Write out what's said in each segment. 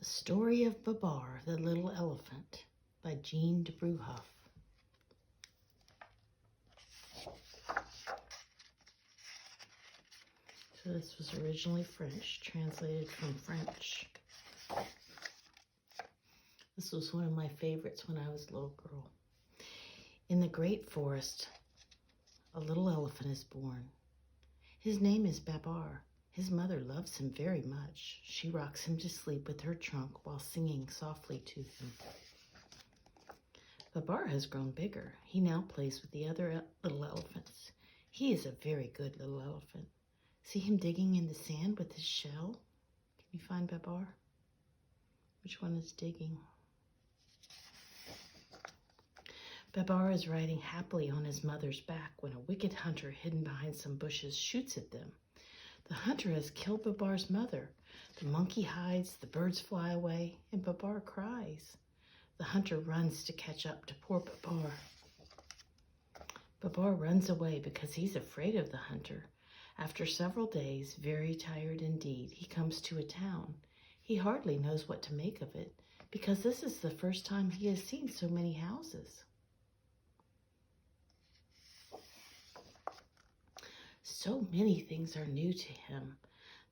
The Story of Babar, the Little Elephant by Jean de Bruhoff. So this was originally French, translated from French. This was one of my favorites when I was a little girl. In the great forest, a little elephant is born. His name is Babar. His mother loves him very much. She rocks him to sleep with her trunk while singing softly to him. Babar has grown bigger. He now plays with the other little elephants. He is a very good little elephant. See him digging in the sand with his shell? Can you find Babar? Which one is digging? Babar is riding happily on his mother's back when a wicked hunter hidden behind some bushes shoots at them. The hunter has killed Babar's mother. The monkey hides, the birds fly away, and Babar cries. The hunter runs to catch up to poor Babar. Babar runs away because he's afraid of the hunter. After several days, very tired indeed, he comes to a town. He hardly knows what to make of it, because this is the first time he has seen so many houses. So many things are new to him.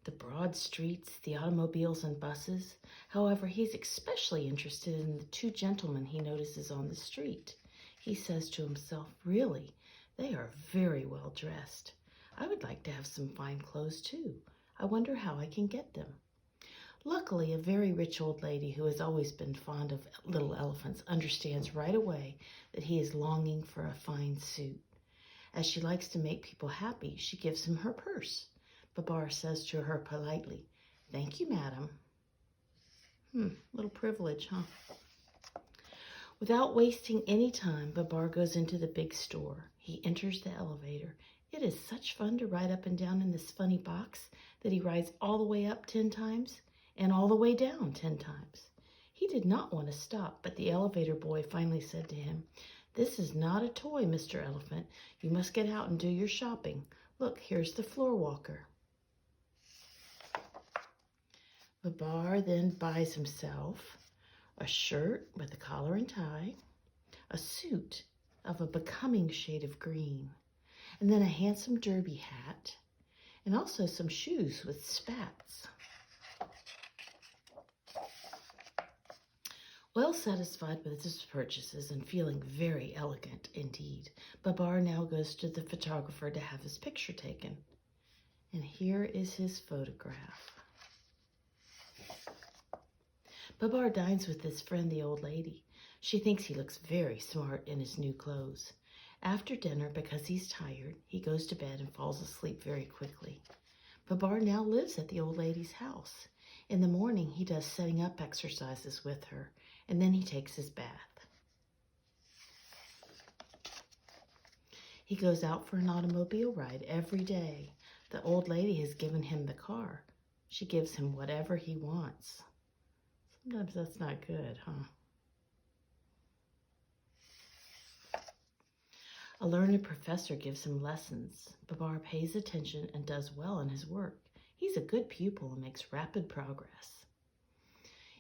The broad streets, the automobiles and buses. However, he's especially interested in the two gentlemen he notices on the street. He says to himself, really, they are very well dressed. I would like to have some fine clothes too. I wonder how I can get them. Luckily, a very rich old lady who has always been fond of little elephants understands right away that he is longing for a fine suit. As she likes to make people happy, she gives him her purse. Babar says to her politely, "Thank you, madam." Little privilege, huh? Without wasting any time, Babar goes into the big store. He enters the elevator. It is such fun to ride up and down in this funny box that he rides all the way up 10 times and all the way down 10 times. He did not want to stop, but the elevator boy finally said to him, "This is not a toy, Mr. Elephant. You must get out and do your shopping. Look, here's the floor walker." Babar then buys himself a shirt with a collar and tie, a suit of a becoming shade of green, and then a handsome derby hat, and also some shoes with spats. Well satisfied with his purchases and feeling very elegant indeed, Babar now goes to the photographer to have his picture taken. And here is his photograph. Babar dines with his friend, the old lady. She thinks he looks very smart in his new clothes. After dinner, because he's tired, he goes to bed and falls asleep very quickly. Babar now lives at the old lady's house. In the morning, he does setting up exercises with her, and then he takes his bath. He goes out for an automobile ride every day. The old lady has given him the car. She gives him whatever he wants. Sometimes that's not good, huh? A learned professor gives him lessons. Babar pays attention and does well in his work. He's a good pupil and makes rapid progress.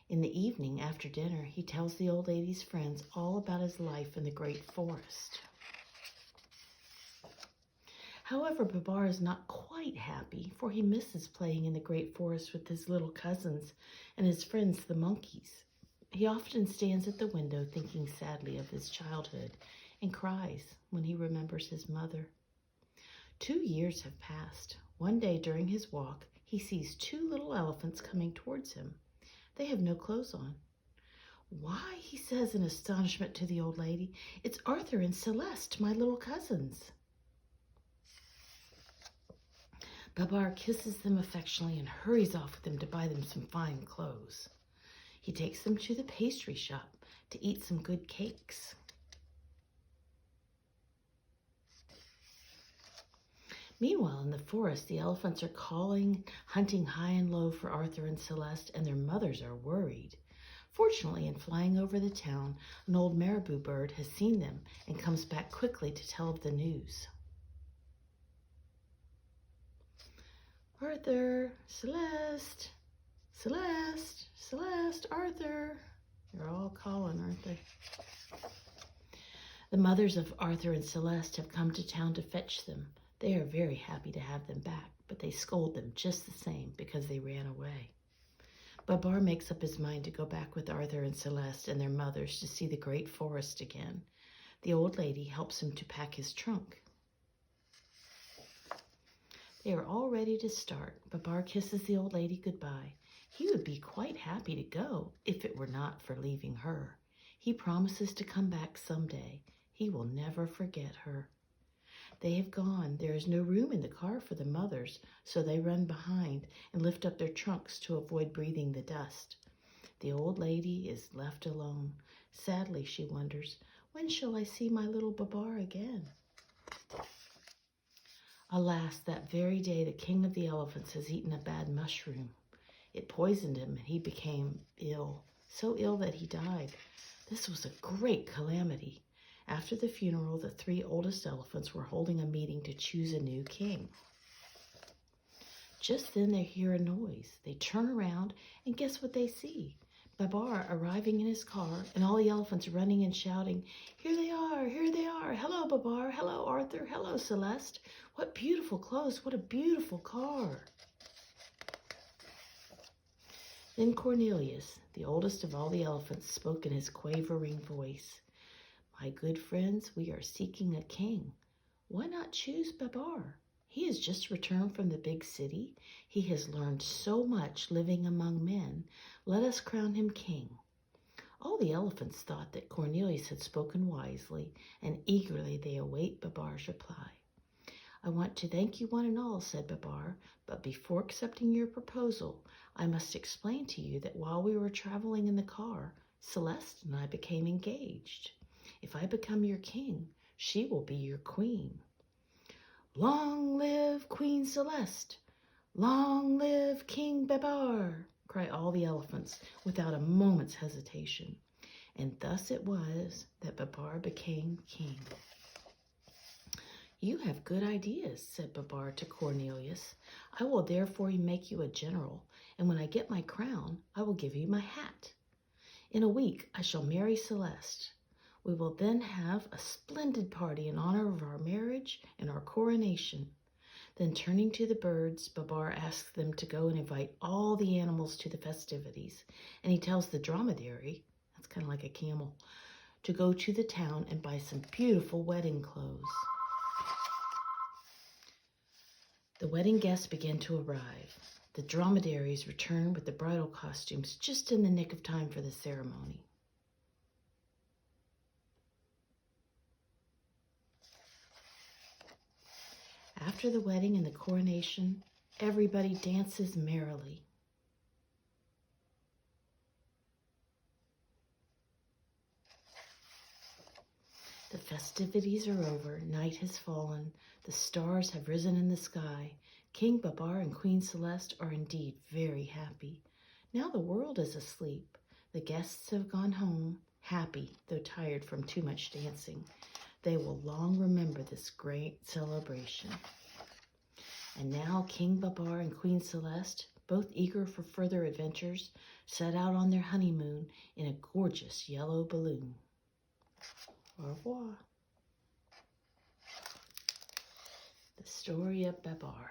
In the evening, after dinner, he tells the old lady's friends all about his life in the great forest. However, Babar is not quite happy, for he misses playing in the great forest with his little cousins and his friends, the monkeys. He often stands at the window thinking sadly of his childhood and cries when he remembers his mother. 2 years have passed. One day during his walk, he sees 2 little elephants coming towards him. They have no clothes on. "Why," he says in astonishment to the old lady, "it's Arthur and Celeste, my little cousins." Babar kisses them affectionately and hurries off with them to buy them some fine clothes. He takes them to the pastry shop to eat some good cakes. Meanwhile, in the forest, the elephants are calling, hunting high and low for Arthur and Celeste, and their mothers are worried. Fortunately, in flying over the town, an old marabou bird has seen them and comes back quickly to tell of the news. "Arthur, Celeste, Celeste, Celeste, Arthur. They're all calling, aren't they? The mothers of Arthur and Celeste have come to town to fetch them. They are very happy to have them back, but they scold them just the same because they ran away. Babar makes up his mind to go back with Arthur and Celeste and their mothers to see the great forest again. The old lady helps him to pack his trunk. They are all ready to start. Babar kisses the old lady goodbye. He would be quite happy to go if it were not for leaving her. He promises to come back someday. He will never forget her. They have gone. There is no room in the car for the mothers, so they run behind and lift up their trunks to avoid breathing the dust. The old lady is left alone. Sadly, she wonders, when shall I see my little Babar again? Alas, that very day the king of the elephants has eaten a bad mushroom. It poisoned him and he became ill, so ill that he died. This was a great calamity. After the funeral, the 3 oldest elephants were holding a meeting to choose a new king. Just then they hear a noise. They turn around and guess what they see? Babar arriving in his car and all the elephants running and shouting, "Here they are, here they are. Hello, Babar. Hello, Arthur. Hello, Celeste. What beautiful clothes. What a beautiful car." Then Cornelius, the oldest of all the elephants, spoke in his quavering voice. "My good friends, we are seeking a king. Why not choose Babar? He has just returned from the big city. He has learned so much living among men. Let us crown him king." All the elephants thought that Cornelius had spoken wisely, and eagerly they await Babar's reply. "I want to thank you one and all," said Babar, "but before accepting your proposal, I must explain to you that while we were traveling in the car, Celeste and I became engaged. If I become your king, she will be your queen." "Long live Queen Celeste! Long live King Babar!" cry all the elephants without a moment's hesitation. And thus it was that Babar became king. "You have good ideas," said Babar to Cornelius. "I will therefore make you a general, and when I get my crown, I will give you my hat. In a week, I shall marry Celeste. We will then have a splendid party in honor of our marriage and our coronation." Then turning to the birds, Babar asks them to go and invite all the animals to the festivities. And he tells the dromedary, that's kind of like a camel, to go to the town and buy some beautiful wedding clothes. The wedding guests begin to arrive. The dromedaries return with the bridal costumes just in the nick of time for the ceremony. After the wedding and the coronation, everybody dances merrily. The festivities are over, night has fallen, the stars have risen in the sky. King Babar and Queen Celeste are indeed very happy. Now the world is asleep. The guests have gone home, happy though tired from too much dancing. They will long remember this great celebration. And now King Babar and Queen Celeste, both eager for further adventures, set out on their honeymoon in a gorgeous yellow balloon. Au revoir. The story of Babar.